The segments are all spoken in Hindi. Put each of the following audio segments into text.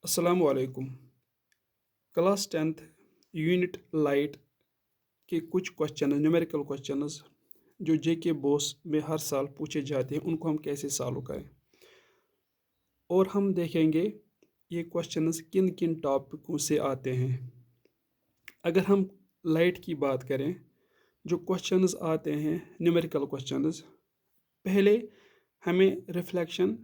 अस्सलाम वालेकुम। क्लास 10th यूनिट लाइट के कुछ क्वेश्चन न्यूमेरिकल क्वेश्चंस जो जेके बोस में हर साल पूछे जाते हैं उनको हम कैसे सॉल्व करें और हम देखेंगे ये क्वेश्चंस किन किन टॉपिकों से आते हैं। अगर हम लाइट की बात करें, जो क्वेश्चंस आते हैं न्यूमेरिकल क्वेश्चंस, पहले हमें रिफ्लेक्शन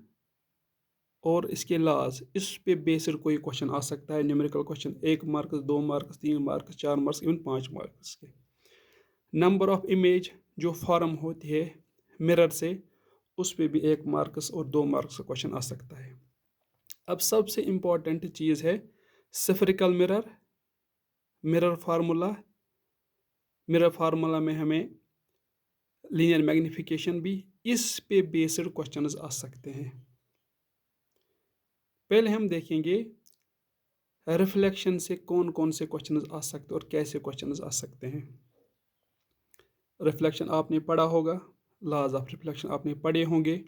और इसके लाज इस पे बेस्ड कोई क्वेश्चन आ सकता है। Numerical question 1 marks, 2 marks, 3 marks, 4 marks, even 5 marks के। नंबर ऑफ इमेज जो फॉर्म होती है मिरर से, उस पे भी 1 मार्क्स और 2 मार्क्स का क्वेश्चन आ सकता है। अब सबसे इम्पॉर्टेंट चीज़ है spherical mirror, mirror formula. Mirror formula में हमें लीनियर मैग्निफिकेशन भी, इस पे बेस्ड क्वेश्चंस आ सकते हैं। पहले हम देखेंगे रिफ्लेक्शन से कौन कौन से क्वेश्चंस आ सकते हैं और कैसे क्वेश्चंस आ सकते हैं। रिफ्लेक्शन आपने पढ़ा होगा, लॉज ऑफ रिफ्लेक्शन आपने पढ़े होंगे,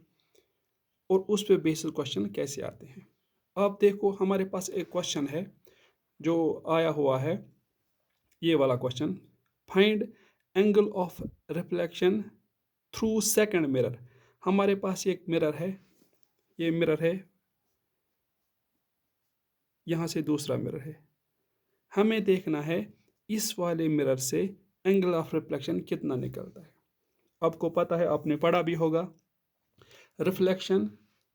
और उस पे बेसिस क्वेश्चन कैसे आते हैं। आप देखो, हमारे पास एक क्वेश्चन है जो आया हुआ है, ये वाला question, find angle of reflection through second mirror. हमारे पास एक मिरर है, ये मिरर है, यहाँ से दूसरा मिरर है। हमें देखना है इस वाले मिरर से एंगल ऑफ रिफ्लेक्शन कितना निकलता है। आपको पता है, आपने पढ़ा भी होगा, रिफ्लेक्शन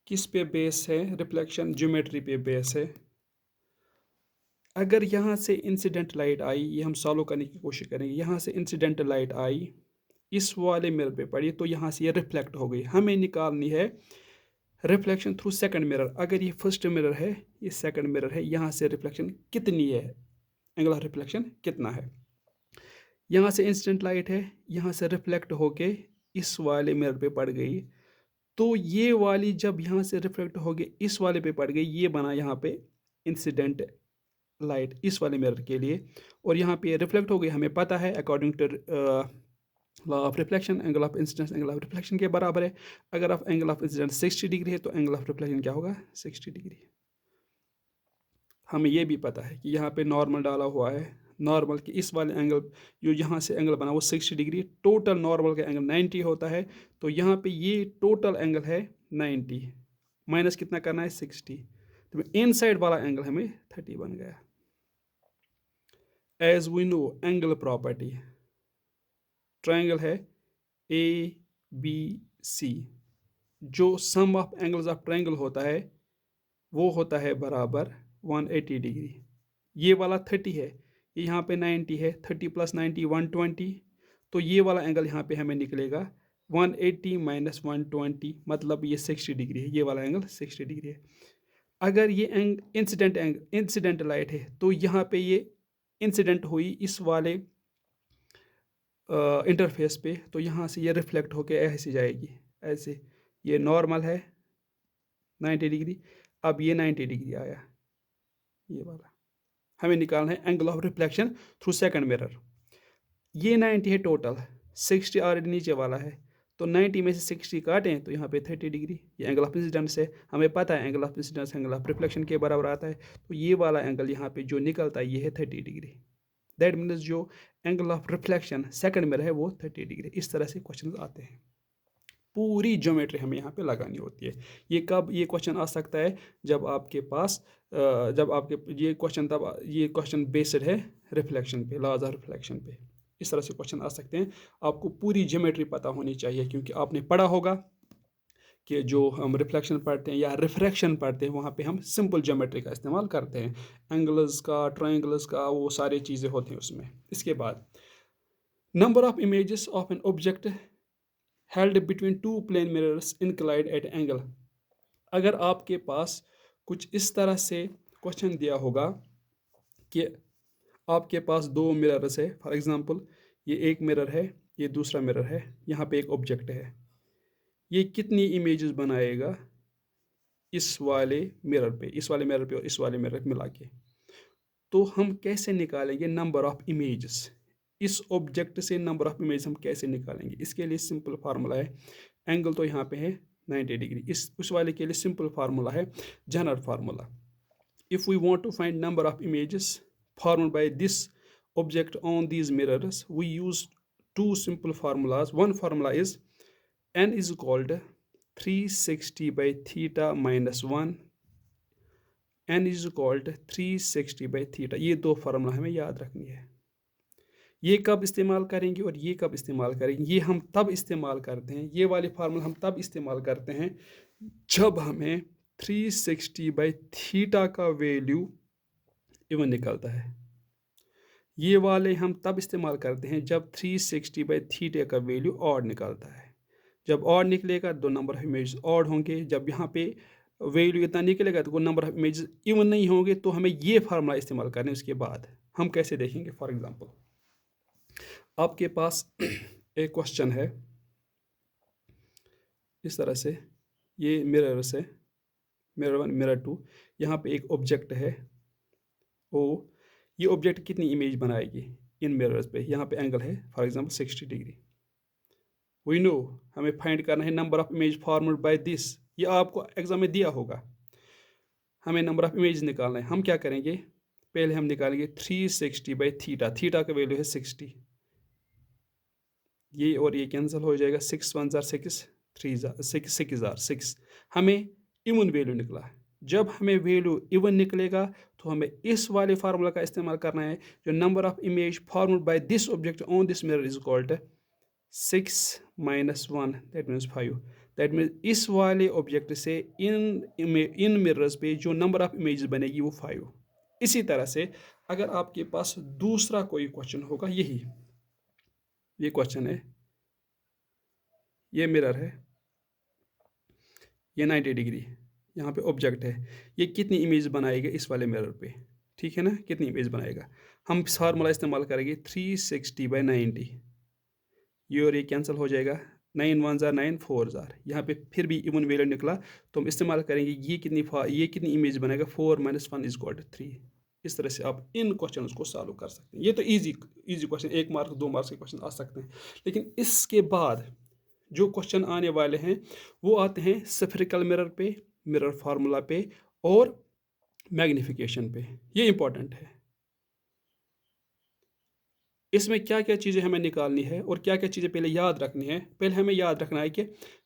किस पे बेस है, रिफ्लेक्शन ज्योमेट्री पे बेस है। अगर यहाँ से इंसिडेंट लाइट आई, ये हम सॉल्व करने की कोशिश करेंगे, यहाँ से इंसिडेंट लाइट आई, इस वाले मिरर पे पड़ी, तो यहाँ से ये रिफ्लेक्ट हो गई। हमें निकालनी है रिफ्लेक्शन थ्रू सेकंड मिरर। अगर ये फर्स्ट मिरर है, ये सेकंड मिरर है, यहाँ से रिफ्लेक्शन कितनी है, एंगल ऑफ रिफ्लेक्शन कितना है। यहाँ से इंसिडेंट लाइट है, यहाँ से रिफ्लेक्ट होके इस वाले मिरर पे पड़ गई, तो ये वाली जब यहाँ से रिफ्लेक्ट हो गई इस वाले पे पड़ गई, ये बना यहाँ पे इंसिडेंट लाइट इस वाले मिरर के लिए, और यहाँ पे रिफ्लेक्ट हो गई। हमें पता है according to law of reflection, angle of incidence angle of reflection के बराबर है। अगर आप एंगल ऑफ इंसिडेंस 60 डिग्री है तो एंगल ऑफ रिफ्लेक्शन क्या होगा, 60 डिग्री। हमें ये भी पता है कि यहाँ पे नॉर्मल डाला हुआ है, नॉर्मल की इस वाले एंगल जो यहाँ से एंगल बना वो 60 डिग्री, टोटल नॉर्मल का एंगल 90 होता है, तो यहाँ पे ये टोटल एंगल है 90, माइनस कितना करना है 60, तो इन साइड वाला एंगल हमें 30 बन गया। As we know angle property, triangle है ए बी सी, जो sum of angles of triangle होता है वो होता है बराबर 180 डिग्री। ये वाला 30 है, ये यहाँ पे 90 है, 30 + 90 120, तो ये वाला एंगल यहाँ पे हमें निकलेगा 180 माइनस 120, मतलब ये 60 डिग्री है, ये वाला एंगल 60 डिग्री है। अगर ये इंसिडेंट लाइट है, तो यहाँ पे ये इंसिडेंट हुई इस वाले इंटरफेस पे, तो यहाँ से ये रिफ्लेक्ट होके ऐसे जाएगी, ऐसे। ये नॉर्मल है 90 डिग्री, अब ये 90 डिग्री आया, ये वाला। हमें निकालना है angle of reflection through second mirror. ये 90 है टोटल, 60 ऑलरेडी नीचे वाला है, तो 90 में से 60 काटें तो यहाँ पे 30 डिग्री। ये एंगल ऑफ इंसिडेंस है, हमें पता है angle of incidence angle of reflection के बराबर आता है, तो ये वाला एंगल यहाँ पे जो निकलता है ये है 30 डिग्री। दैट मीन्स जो angle of reflection second mirror है वो 30 डिग्री। इस तरह से क्वेश्चन आते हैं, पूरी ज्योमेट्री हमें यहाँ पे लगानी होती है। ये कब ये क्वेश्चन आ सकता है, जब आपके पास जब आपके ये क्वेश्चन बेस्ड है रिफ्लेक्शन पे, लॉज ऑफ रिफ्लेक्शन पे। इस तरह से क्वेश्चन आ सकते हैं। आपको पूरी ज्योमेट्री पता होनी चाहिए, क्योंकि आपने पढ़ा होगा कि जो हम रिफ्लेक्शन पढ़ते हैं या रिफ्रैक्शन पढ़ते हैं, वहाँ पे हम सिंपल ज्योमेट्री का इस्तेमाल करते हैं, एंगल्स का, ट्रायंगल्स का, वो सारी चीज़ें होती हैं उसमें। इसके बाद number of images of an object held between two plane mirrors inclined at angle. अगर आपके पास कुछ इस तरह से क्वेश्चन दिया होगा कि आपके पास दो मिरर्स है, फॉर एग्जांपल ये एक मिरर है, ये दूसरा मिरर है, यहाँ पे एक ऑब्जेक्ट है, ये कितनी इमेजेस बनाएगा इस वाले मिरर पे, इस वाले मिरर पे और इस वाले मिरर मिला के। तो हम कैसे निकालेंगे नंबर ऑफ इमेजेस, इस ऑब्जेक्ट से नंबर ऑफ इमेज हम कैसे निकालेंगे। इसके लिए सिंपल फार्मूला है, एंगल तो यहाँ पे है 90 डिग्री, इस उस वाले के लिए सिंपल फार्मूला है general formula. if we want to find number of images formed by this object on these mirrors, we use two simple formulas. One formula is n is equal to 360 by theta minus 1, n is equal to 360 by theta. ये दो फार्मूला हमें याद रखनी है. ये कब इस्तेमाल करेंगे और ये कब इस्तेमाल करेंगे? ये हम तब इस्तेमाल करते हैं, ये वाले फार्मूला हम तब इस्तेमाल करते हैं जब हमें 360 बाई थीटा का वैल्यू इवन निकलता है. ये वाले हम तब इस्तेमाल करते हैं जब 360 बाई थीटा का वैल्यू ऑड निकलता है. जब ऑड निकलेगा तो नंबर ऑफ इमेज ऑड होंगे. जब यहाँ पे वैल्यू इतना निकलेगा तो नंबर ऑफ इमेज इवन नहीं होंगे. तो हमें ये फार्मूला इस्तेमाल करना है. उसके बाद हम कैसे देखेंगे? फॉर एग्जांपल, आपके पास एक क्वेश्चन है इस तरह से, ये मिरर से, मिरर 1 मिरर 2, यहाँ पे एक ऑब्जेक्ट है ओ. ये ऑब्जेक्ट कितनी इमेज बनाएगी इन मिरर्स पे? यहाँ पे एंगल है for example 60 degree. We know हमें फाइंड करना है number of image formed by this. ये आपको एग्जाम में दिया होगा. हमें नंबर ऑफ इमेज निकालना है. हम क्या करेंगे? पहले हम निकालेंगे 360 बाई थीटा. थीटा का वैल्यू है 60. ये और ये कैंसिल हो जाएगा. 6 1 जार 6, 3 जार 6 जार 6. हमें इवन वैल्यू निकला. जब हमें वैल्यू इवन निकलेगा तो हमें इस वाले फार्मूला का इस्तेमाल करना है, जो number of image formed by this object on this mirror is equal to 6 minus 1, that means 5. That means इस वाले ऑब्जेक्ट से इन मिरर्स पे जो नंबर ऑफ इमेज बनेगी वो 5. इसी तरह से अगर आपके पास दूसरा कोई क्वेश्चन होगा, यही ये क्वेश्चन है, ये मिरर है, ये 90 डिग्री, यहाँ पे ऑब्जेक्ट है, ये कितनी इमेज बनाएगा इस वाले मिरर पे? ठीक है ना, कितनी इमेज बनाएगा? हम फार्मूला इस्तेमाल करेंगे 360 बाई 90. ये और ये कैंसिल हो जाएगा. 9 1 जार 9, 4 जार. यहाँ पे फिर भी इवन वैल्यू निकला तो हम इस्तेमाल करेंगे ये कितनी इमेज बनाएगा? 4 - 1 इज इक्वल टू 3. इस तरह से आप इन क्वेश्चन को सॉल्व कर सकते हैं. ये तो इजी क्वेश्चन, 1 मार्क 2 मार्क्स के क्वेश्चन आ सकते हैं. लेकिन इसके बाद जो क्वेश्चन आने वाले हैं वो आते हैं स्फेरिकल मिरर पे, मिरर फार्मूला पे और मैग्निफिकेशन पे. ये इंपॉर्टेंट है. इसमें क्या क्या चीज़ें हमें निकालनी है और क्या क्या चीज़ें पहले याद रखनी है. पहले हमें याद रखना है कि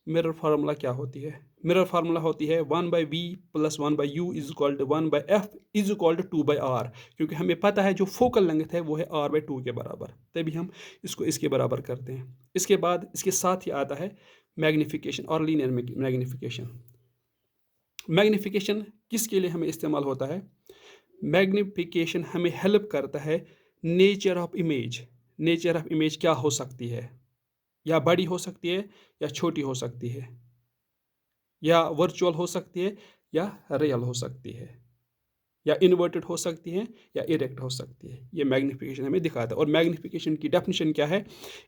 मिरर फार्मूला क्या होती है. मिरर फार्मूला होती है 1/v + 1/u is equal to 1/f is equal to 2/r. क्योंकि हमें पता है जो फोकल लेंथ है वो है r/2 के बराबर, तभी हम इसको इसके बराबर करते हैं. इसके बाद इसके साथ ही आता है मैग्निफिकेशन और लीनियर मैग्निफिकेशन. मैग्निफिकेशन किसके लिए हमें इस्तेमाल होता है? मैग्निफिकेशन हमें हेल्प करता है nature of image. Nature of image क्या हो सकती है? या बड़ी हो सकती है या छोटी हो सकती है, या वर्चुअल हो सकती है या रियल हो सकती है, या इन्वर्टेड हो सकती है या इरेक्ट हो सकती है. ये मैग्निफिकेशन हमें दिखाता है. और मैग्निफिकेशन की डेफिनेशन क्या है?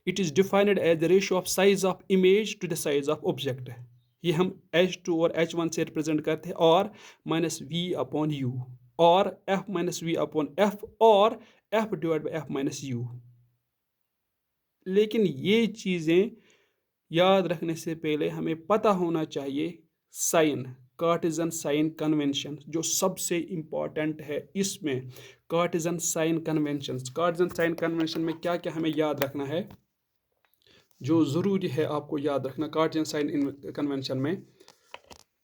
It is defined as the ratio of size of image to the size of object. ये हम H2 और H1 से रिप्रेजेंट करते हैं, और -v/u, और f - v/f, और f/f - u. लेकिन ये चीज़ें याद रखने से पहले हमें पता होना चाहिए साइन, कार्टेशियन साइन कन्वेंशन, जो सबसे इम्पॉर्टेंट है इसमें. Cartesian sign convention. Cartesian sign convention में क्या क्या हमें याद रखना है, जो ज़रूरी है आपको याद रखना कार्टेशियन साइन कन्वेंशन में?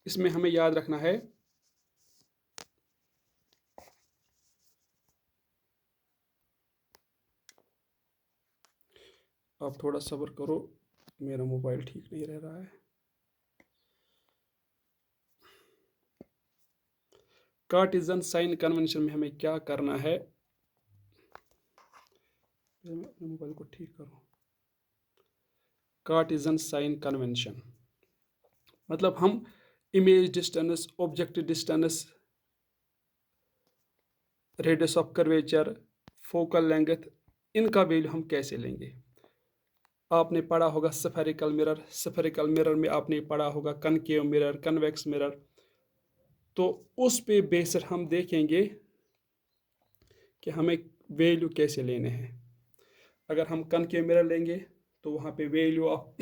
इसमें हमें याद रखना है आप थोड़ा सब्र करो, मेरा मोबाइल ठीक नहीं रह रहा है. कार्टेशियन साइन कन्वेंशन में हमें क्या करना है? मैं अपने मोबाइल को ठीक करूं. कार्टेशियन साइन कन्वेंशन मतलब हम image distance, object distance, radius of curvature, focal length, इनका वैल्यू हम कैसे लेंगे? आपने पढ़ा होगा स्फेरिकल मिरर. स्फेरिकल मिरर में आपने पढ़ा होगा कनकेव मिरर, कन्वेक्स मिरर. तो उस पे बेस हम देखेंगे कि हमें वैल्यू कैसे लेने हैं. अगर हम कनकेव मिरर लेंगे तो वहाँ पे वैल्यू ऑफ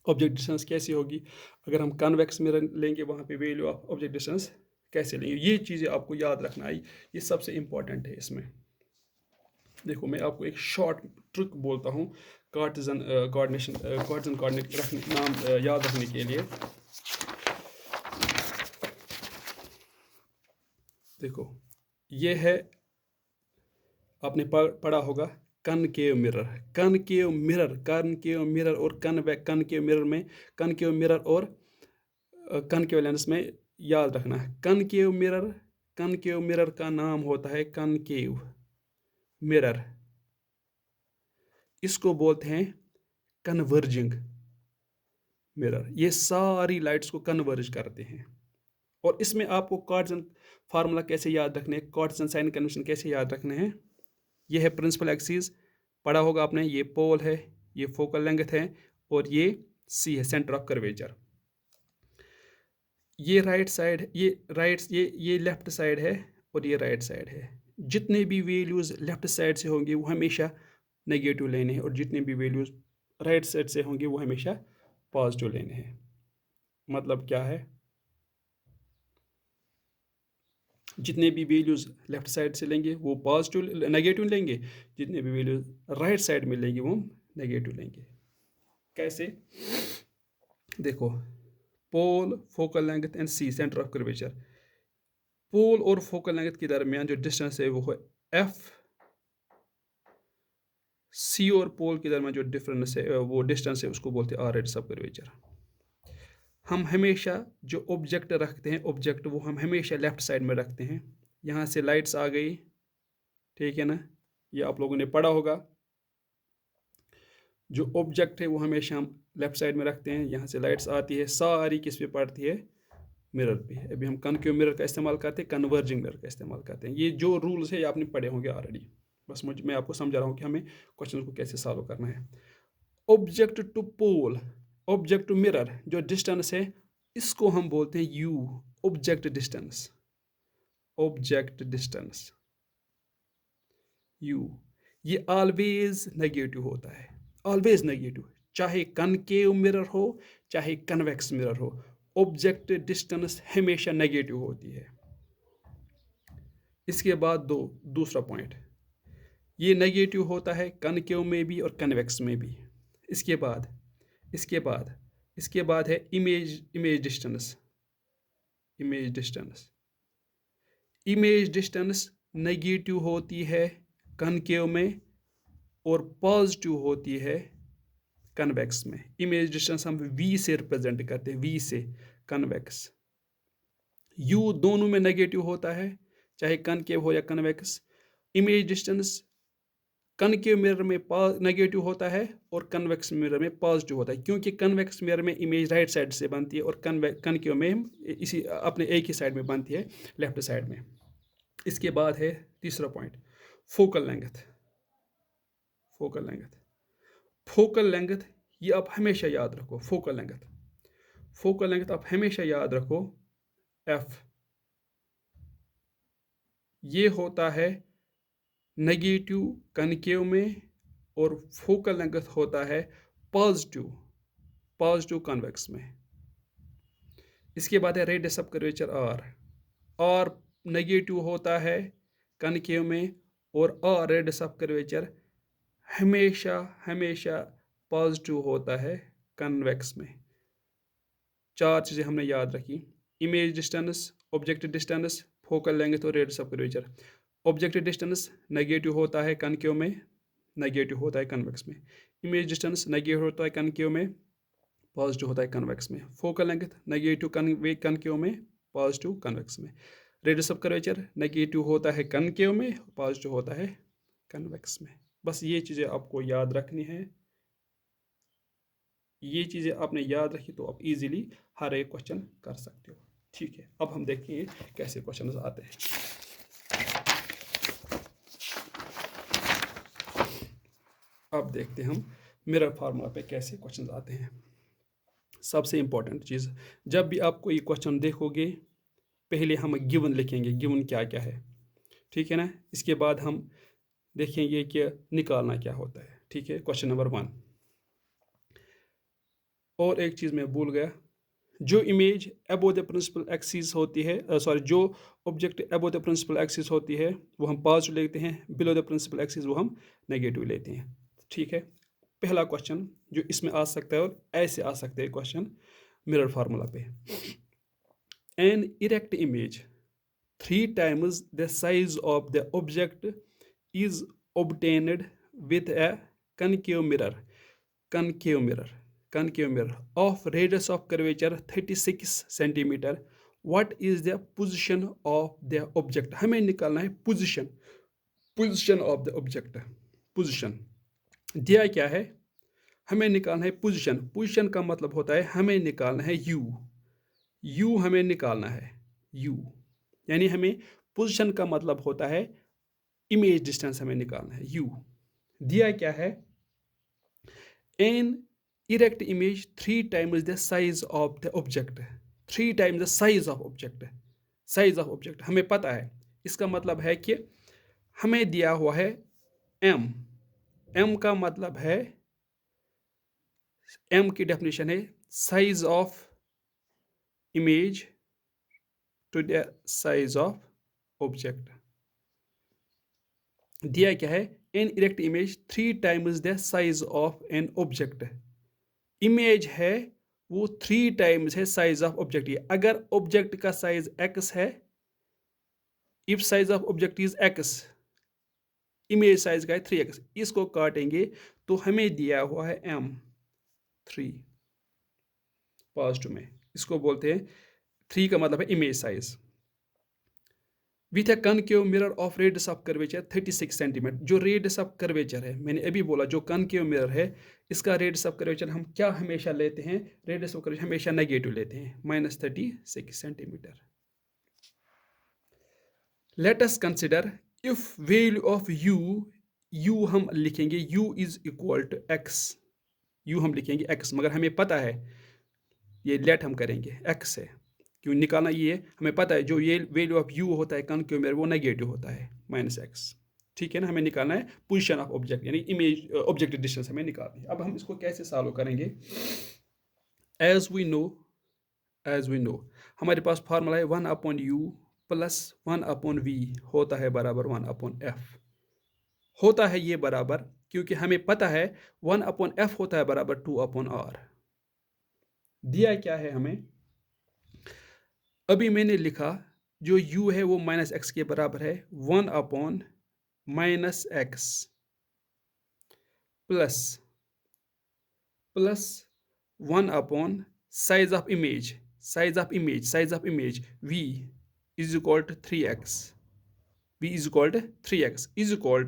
ऑब्जेक्ट डिस्टेंस कैसी होगी. अगर हम कन्वेक्स मिरर लेंगे वहाँ पे वैल्यू ऑफ ऑब्जेक्ट डिस्टेंस कैसे लेंगे, ये चीज़ें आपको याद रखना है, ये सबसे इम्पोर्टेंट है इसमें। देखो मैं आपको एक शॉर्ट ट्रिक बोलता हूँ कार्टिजन कोऑर्डिनेट रखने नाम याद रखने के लिए। देखो ये है, आपने पढ़ा होगा concave mirror, concave mirror, concave mirror और कनकेव मिरर में, कनकेव मिरर और कनकेव लेंस में याद रखना है कनकेव मिरर, कनकेव मिरर का नाम होता है कनकेव मिरर, इसको बोलते हैं कन्वर्जिंग मिरर, ये सारी लाइट्स को कन्वर्ज करते हैं। और इसमें आपको कार्टिजन फार्मूला कैसे याद रखने हैं, कार्टिजन साइन कन्वेंशन कैसे याद रखने हैं, ये है प्रिंसिपल एक्सिस, पढ़ा होगा आपने, ये पोल है, ये फोकल लेंथ है, और ये सी है सेंटर ऑफ कर्वेचर। ये राइट साइड, ये लेफ्ट साइड है और ये राइट साइड है। जितने भी वैल्यूज लेफ्ट साइड से होंगे वो हमेशा नेगेटिव लेने हैं, और जितने भी वैल्यूज राइट साइड से होंगे वो हमेशा पॉजिटिव लेने हैं। मतलब क्या है, जितने भी वैल्यूज लेफ्ट साइड से लेंगे वो पॉजिटिव नेगेटिव लेंगे, जितने भी वैल्यूज राइट साइड में लेंगे वो नेगेटिव लेंगे। कैसे, देखो pole, focal length and C center of curvature. Pole और फोकल लेंथ के दरमियान जो डिस्टेंस है वो है एफ, सी और पोल के दरमियान जो डिफरेंस है वो डिस्टेंस है उसको बोलते हैं आर रेडियस ऑफ कर्वेचर। हम हमेशा जो ऑब्जेक्ट रखते हैं, ऑब्जेक्ट वो हम हमेशा लेफ्ट साइड में रखते हैं। यहाँ से लाइट्स आ गई, ठीक है ना, ये आप लोगों ने पढ़ा होगा। जो ऑब्जेक्ट है वो हमेशा हम लेफ्ट साइड में रखते हैं। यहाँ से लाइट्स आती है, सारी किस पे पड़ती है, मिरर पे। अभी हम कनकेव मिरर का इस्तेमाल करते हैं, कन्वर्जिंग मिरर का इस्तेमाल करते हैं। ये जो रूल्स है ये आपने पढ़े होंगे ऑलरेडी, बस मैं आपको समझा रहा हूँ कि हमें क्वेश्चन को कैसे सॉल्व करना है। Object to pole, object to mirror जो डिस्टेंस है इसको हम बोलते हैं U, object distance, object distance U. ये ऑलवेज नेगेटिव होता है, ऑलवेज नेगेटिव, चाहे कनकेव मिरर हो चाहे कन्वेक्स मिरर हो, ऑब्जेक्ट डिस्टेंस हमेशा नेगेटिव होती है। इसके बाद दूसरा पॉइंट, ये नेगेटिव होता है कनकेव में भी और कन्वेक्स में भी। इसके बाद है image distance, image distance, image distance negative होती है कनकेव में और पॉजिटिव होती है कन्वेक्स में। इमेज डिस्टेंस हम v से रिप्रेजेंट करते हैं, v से, कन्वेक्स u दोनों में नेगेटिव होता है, चाहे कनकेव हो या convex. Image distance concave mirror में नेगेटिव होता है और कन्वेक्स मिरर में पॉजिटिव होता है, क्योंकि कन्वेक्स मिरर में इमेज राइट साइड से बनती है और कनकेव में इसी अपने एक ही साइड में बनती है, लेफ्ट साइड में। इसके बाद है तीसरा point, focal length, focal length, focal length ये आप हमेशा याद रखो, फोकल लेंथ, फोकल लेंथ आप हमेशा याद रखो एफ, ये होता है नेगेटिव कनकेव में और फोकल लेंथ होता है पॉजिटिव, पॉजिटिव कन्वेक्स में। इसके बाद है radius of curvature R, R negative होता है कनकेव में और आर रेडियस ऑफ कर्वेचर हमेशा हमेशा पॉजिटिव होता है कन्वेक्स में। चार चीज़ें हमने याद रखी, image distance, object distance, focal length और radius of curvature. Object distance negative होता है कनकेव में, नेगेटिव होता है कन्वेक्स में। इमेज डिस्टेंस नेगेटिव होता है कनकेव में, पॉजिटिव होता है कन्वेक्स में। फोकल लेंथ नेगेटिव कनकेव में, पॉजिटिव कन्वेक्स में। रेडियस ऑफ कर्वेचर नेगेटिव होता है कनकेव में, पॉजिटिव होता है कन्वेक्स में। बस ये चीज़ें आपको याद रखनी है, ये चीज़ें आपने याद रखी तो आप इजीली हर एक क्वेश्चन कर सकते हो। ठीक है, अब हम देखेंगे कैसे क्वेश्चन आते हैं। अब देखते हैं हम मिरर फार्मूला पे कैसे क्वेश्चन आते हैं। सबसे इंपॉर्टेंट चीज़, जब भी आपको ये क्वेश्चन देखोगे पहले हम गिवन लिखेंगे, गिवन क्या क्या है, ठीक है ना। इसके बाद हम देखेंगे कि निकालना क्या होता है। ठीक है, क्वेश्चन नंबर 1। और एक चीज़ मैं भूल गया, जो image above the principal axis होती है, सॉरी, जो object above the principal axis होती है वो हम पॉजिटिव लेते हैं, बिलो द प्रिंसिपल एक्सिस वो हम नेगेटिव लेते हैं। ठीक है, पहला क्वेश्चन जो इसमें आ सकता है और ऐसे आ सकते हैं क्वेश्चन मिरर फार्मूला पे। An erect image 3 times the size of the object is obtained with a concave mirror concave mirror concave mirror of radius of curvature 36 centimeter. What is the position of the object? हमें निकालना है position of the object। position दिया क्या है, हमें निकालना है position का मतलब होता है हमें निकालना है u हमें निकालना है u, यानी हमें पोजीशन का मतलब होता है इमेज डिस्टेंस हमें निकालना है u। दिया क्या है, an erect image 3 times the size of the object, 3 times the size of object हमें पता है। इसका मतलब है कि हमें दिया हुआ है m का मतलब है, m की डेफिनेशन है size of image to the size of object. दिया क्या है, an erect image 3 times the size of an object. Image है वो 3 times है साइज ऑफ ऑब्जेक्ट। अगर ऑब्जेक्ट का साइज x है, if size of object is x, image size का है 3x, इसको काटेंगे तो हमें दिया हुआ है m3 पॉजिटिव में, इसको बोलते हैं 3 का मतलब है image size. With A concave mirror of radius of curvature 36 centimetre. जो रेडियस ऑफ कर्वेचर है, मैंने अभी बोला जो कनकेव मिरर है इसका रेडियस ऑफ कर्वेचर हम क्या हमेशा लेते हैं, रेडियस ऑफ कर्वेचर हमेशा नेगेटिव लेते हैं, -36 centimetre. Let us consider if value of u हम लिखेंगे u is equal to x, u हम लिखेंगे x, मगर हमें पता है ये लेट हम करेंगे x है, क्यों निकालना, ये हमें पता है जो ये वैल्यू ऑफ u होता है कनकेव मिरर वो नेगेटिव होता है -x। ठीक है ना, हमें निकालना है पोजीशन ऑफ ऑब्जेक्ट, यानी इमेज ऑब्जेक्ट डिस्टेंस हमें निकालनी है। अब हम इसको कैसे सॉल्व करेंगे, एज वी नो हमारे पास फार्मूला है 1/u प्लस 1/v होता है बराबर 1/f। होता है ये बराबर क्योंकि हमें पता है 1/f होता है बराबर 2/r। दिया क्या है हमें, अभी मैंने लिखा जो u है वो -x के बराबर है 1/-x plus 1/ size of image v is equal to 3x, v is equal to 3x is equal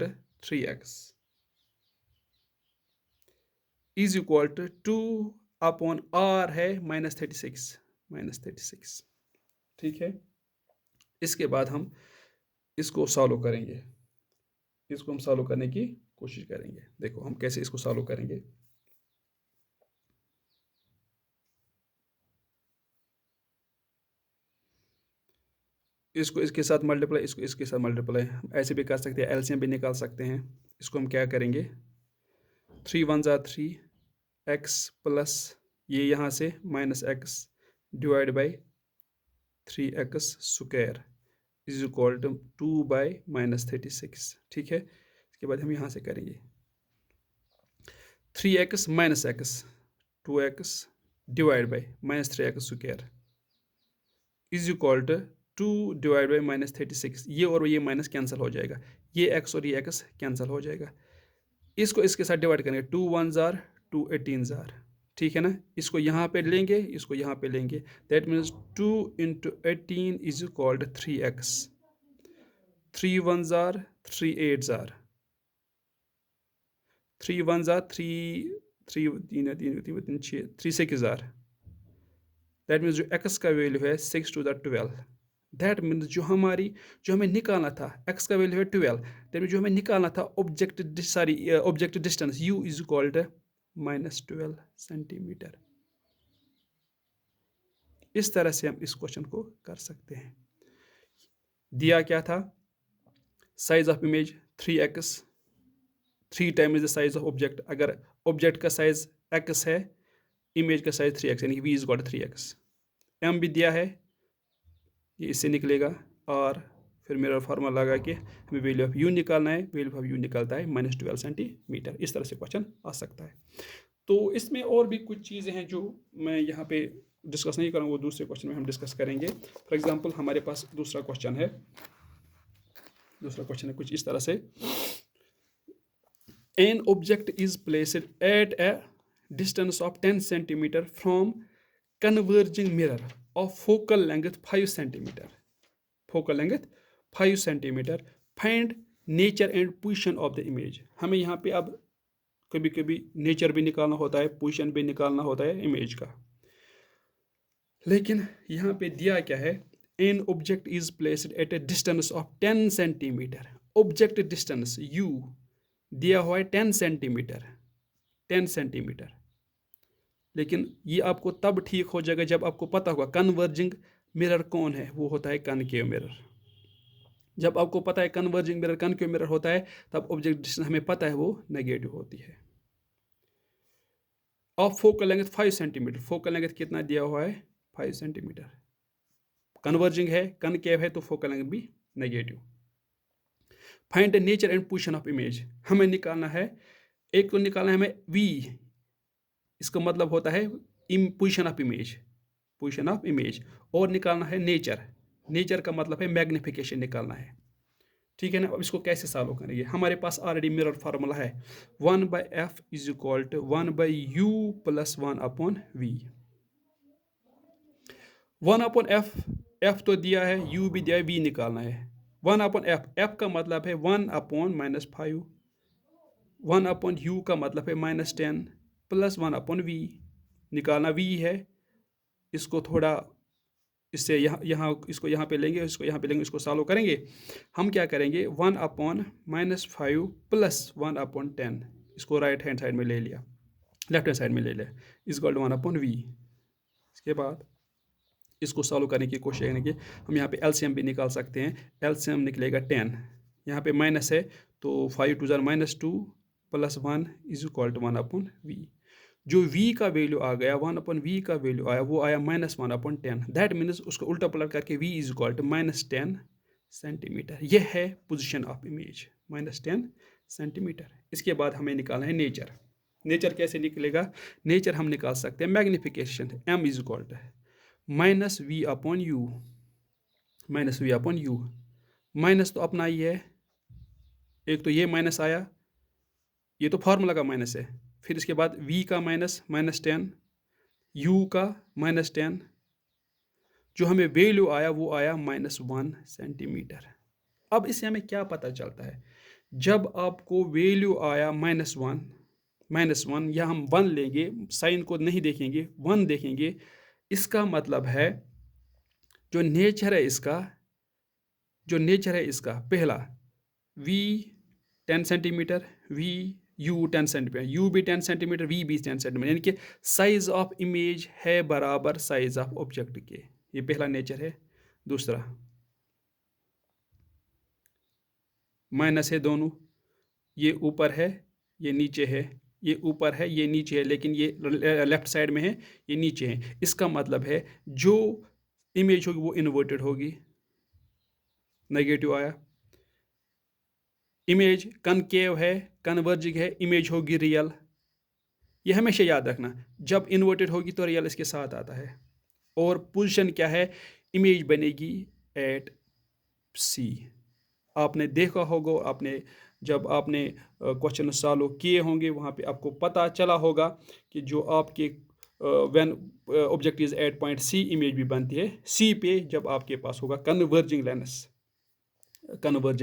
to 2/r है -36। ठीक है, इसके बाद हम इसको सॉल्व करेंगे, इसको हम सॉल्व करने की कोशिश करेंगे। देखो हम कैसे इसको सॉल्व करेंगे। इसको इसके साथ मल्टीप्लाई, इसको इसके साथ मल्टीप्लाई, ऐसे भी कर सकते हैं, एलसीएम भी निकाल सकते हैं। इसको हम क्या करेंगे, 3 1 ज़ा 3 x प्लस ये यहाँ से -x divide by 3x square is equal to 2/-36। ठीक है, इसके बाद हम यहाँ से करेंगे 3x - x 2x divide by -3x square is equal to 2 divide by -36। ये और ये माइनस कैंसिल हो जाएगा, ये x और ये x कैंसिल हो जाएगा। इसको इसके साथ डिवाइड करेंगे, 2 1 ज़ार 2 18 ज़ार। ठीक है ना, इसको यहाँ पे लेंगे, इसको यहाँ पे लेंगे, that means 2 × 18 is equal to 3x। 3 1 ज़ार 3 8 ज़ार 3 1 ज़ार 3 6 ज़ार। दैट मीन्स जो x का वैल्यू है 6 2 12। दैट मीन्स जो हमें निकालना था, x का वैल्यू है 12, दैट मीन्स जो हमें निकालना था object distance u is equal to -12 centimetre. इस तरह से हम इस क्वेश्चन को कर सकते हैं। दिया क्या था, size of image 3x, 3 times the size of object. अगर ऑब्जेक्ट का साइज x है, इमेज का साइज 3x, यानी v is equal to 3x। M भी दिया है, ये इससे निकलेगा, और फिर मिरर फार्मूला लगा के हमें वैल्यू ऑफ यू निकालना है। वैल्यू ऑफ यू निकलता है -12 सेंटीमीटर। इस तरह से क्वेश्चन आ सकता है। तो इसमें और भी कुछ चीज़ें हैं जो मैं यहाँ पे डिस्कस नहीं करूँगा, वो दूसरे क्वेश्चन में हम डिस्कस करेंगे। फॉर एग्जांपल हमारे पास दूसरा क्वेश्चन है कुछ इस तरह से, an object is placed at A distance of 10 centimetre from converging mirror of focal length 5 centimetre, focal length 5 centimetre, find nature and position of the image. हमें यहाँ पे अब कभी कभी नेचर भी निकालना होता है, पोजीशन भी निकालना होता है इमेज का, लेकिन यहाँ पे दिया क्या है, an object is placed at A distance of 10 centimetre. Object distance you दिया हुआ है 10 सेंटीमीटर, 10 सेंटीमीटर। लेकिन ये आपको तब ठीक हो जाएगा जब आपको पता होगा कन्वर्जिंग मिरर कौन है, वो होता है कनकेव मिरर। जब आपको पता है कन्वर्जिंग मिरर कनकेव मिरर होता है, तब ऑब्जेक्ट डिस्टेंस हमें पता है वो नेगेटिव होती है। Of focal length 5 centimetre, focal length कितना दिया हुआ है 5 सेंटीमीटर। कन्वर्जिंग है, कनकेव है, तो फोकल लेंथ भी negative. Find the nature and position of image, हमें निकालना है, एक तो निकालना है हमें वी, इसका मतलब होता है position of image, position of image, और निकालना है नेचर, नेचर का मतलब है मैग्निफिकेशन निकालना है। ठीक है ना। अब इसको कैसे सॉल्व करेंगे, हमारे पास ऑलरेडी मिरर फार्मूला है 1/f is equal to 1/u plus 1/v। 1/f, f तो दिया है, u भी दिया है, v निकालना है। 1/f, f का मतलब है 1/-5, 1/u का मतलब है -10 प्लस 1/v, निकालना v है। इसको थोड़ा इससे यहाँ इसको यहाँ पे लेंगे, इसको यहाँ पे लेंगे, इसको सॉल्व करेंगे। हम क्या करेंगे, 1/-5 प्लस 1/10, इसको राइट हैंड साइड में ले लिया, लेफ्ट हैंड साइड में ले लिया, इज इक्वल टू 1/v। इसके बाद इसको सॉल्व करने की कोशिश करेंगे। हम यहाँ पे एलसीएम भी निकाल सकते हैं, एलसीएम निकलेगा 10, यहाँ पे माइनस है तो 5 2 -2 plus 1 is equal to 1/v। जो v का वैल्यू आ गया, 1/v का वैल्यू आया, वो आया -1/10। दैट मीन्स उसको उल्टा पलट करके v is equal to -10 centimetre. यह है पोजीशन ऑफ इमेज, -10 सेंटीमीटर। इसके बाद हमें निकालना है नेचर। नेचर कैसे निकलेगा, नेचर हम निकाल सकते हैं magnification, m is equal to -v/u, -v/u। Minus तो अपना ही है, एक तो ये माइनस आया, ये तो फार्मूला का माइनस है, फिर इसके बाद v का -10, u का -10, जो हमें वैल्यू आया वो आया -1 सेंटीमीटर। अब इससे हमें क्या पता चलता है, जब आपको वैल्यू आया -1, या हम 1 लेंगे, साइन को नहीं देखेंगे, 1 देखेंगे, इसका मतलब है जो नेचर है इसका, पहला v 10 centimetre, u 10 centimetre, u भी 10 सेंटीमीटर, v भी 10 सेंटीमीटर, यानी कि साइज ऑफ इमेज है बराबर साइज ऑफ ऑब्जेक्ट के। ये पहला नेचर है। दूसरा माइनस है दोनों, ये ऊपर है, ये नीचे है, ये ऊपर है, ये नीचे है, लेकिन ये लेफ्ट साइड में है, ये नीचे है। इसका मतलब है जो इमेज होगी वो इन्वर्टेड होगी, नेगेटिव आया। इमेज कनकेव है, कन्वर्जिंग है, इमेज होगी रियल। ये हमेशा याद रखना, जब इन्वर्टेड होगी तो रियल इसके साथ आता है। और पोजीशन क्या है, इमेज बनेगी एट सी। आपने देखा होगा, जब आपने क्वेश्चन सॉल्व किए होंगे, वहाँ पे आपको पता चला होगा कि जो आपके when object is at point C, image भी बनती है सी पे, जब आपके पास होगा कन्वर्जिंग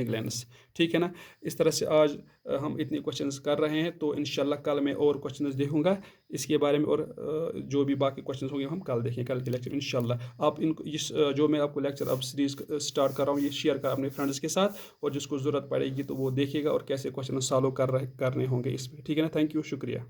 लेंस। ठीक है ना। इस तरह से आज हम इतने क्वेश्चंस कर रहे हैं, तो इंशाल्लाह कल मैं और क्वेश्चंस देखूंगा इसके बारे में, और जो भी बाकी क्वेश्चंस होंगे हम कल देखेंगे, कल के लेक्चर इंशाल्लाह। आप इस जो मैं आपको लेक्चर अब सीरीज स्टार्ट कर रहा हूँ, ये शेयर कर अपने फ्रेंड्स के साथ, और जिसको ज़रूरत पड़ेगी तो वो देखेगा और कैसे क्वेश्चन सॉल्व करने होंगे इसमें। ठीक है ना। थैंक यू, शुक्रिया।